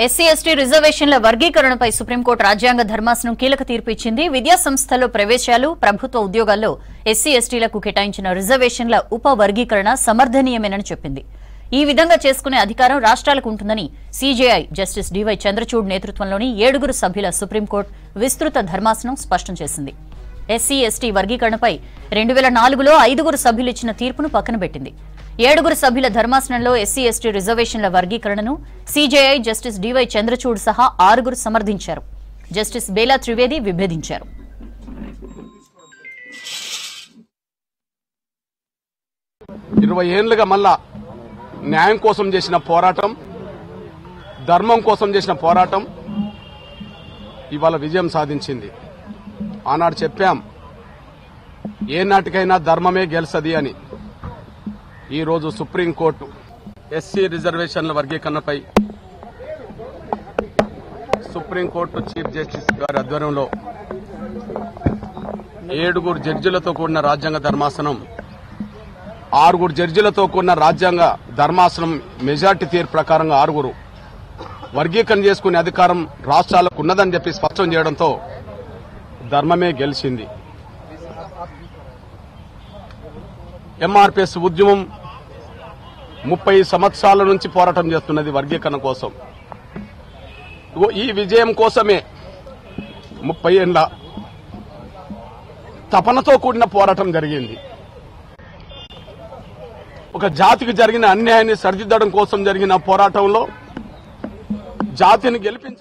SC ST రిజర్వేషన్ల వర్గీకరణపై supreme court రాజ్యాంగ ధర్మాసనం కీలక తీర్పు ఇచ్చింది. విద్యా సంస్థల్లో ప్రవేశాలు, ప్రభుత్వ ఉద్యోగాల్లో ఎస్సీ ఎస్టీలకు కేటాయించిన రిజర్వేషన్ల ఉప వర్గీకరణ సమర్థనీయమేనని చెప్పింది. ఈ విధంగా చేసుకునే అధికారం రాష్ట్రాలకు ఉంటుందని సీజేఐ జస్టిస్ డివై చంద్రచూడ్ నేతృత్వంలోని 7 సభ్యుల సుప్రీంకోర్టు విస్తృత ధర్మాసనం స్పష్టం చేసింది. ఎస్సీ ఎస్టీ వర్గీకరణపై 2004లో 5 సభ్యులు ఇచ్చిన తీర్పును పక్కన పెట్టింది. 7 సభ్యుల ధర్మాసనంలో ఎస్సీ ఎస్టీ రిజర్వేషన్ల వర్గీకరణను సీజేఐ జస్టిస్ డివై చంద్రచూడ్ సహా 6 సమర్థించారు. జస్టిస్ బేలా త్రివేది విభేదించారు. ఏళ్లుగా మళ్ళా న్యాయం కోసం చేసిన పోరాటం, ధర్మం కోసం చేసిన పోరాటం ఇవాళ విజయం సాధించింది. ఆనాడు చెప్పాం, ఏనాటికైనా ధర్మమే గెలుస్తుంది అని. ఈరోజు సుప్రీంకోర్టు ఎస్సీ రిజర్వేషన్ల వర్గీకరణపై సుప్రీంకోర్టు చీఫ్ జస్టిస్ గారి ఆధ్వర్యంలో 7 జడ్జిలతో కూడిన రాజ్యాంగ ధర్మాసనం 6 జడ్జిలతో కూడిన రాజ్యాంగ ధర్మాసనం మెజార్టీ తీర్పు ప్రకారంగా 6 వర్గీకరణ చేసుకునే అధికారం రాష్ట్రాలకు ఉన్నదని చెప్పి స్పష్టం చేయడంతో ధర్మమే గెలిచింది. ఎంఆర్పీఎస్ ఉద్యమం 30 సంవత్సరాల నుంచి పోరాటం చేస్తున్నది వర్గీకరణ కోసం. ఈ విజయం కోసమే 30 ఏళ్ల తపనతో కూడిన పోరాటం జరిగింది. ఒక జాతికి జరిగిన అన్యాయాన్ని సరిదిద్దడం కోసం జరిగిన పోరాటంలో జాతిని గెలిపించ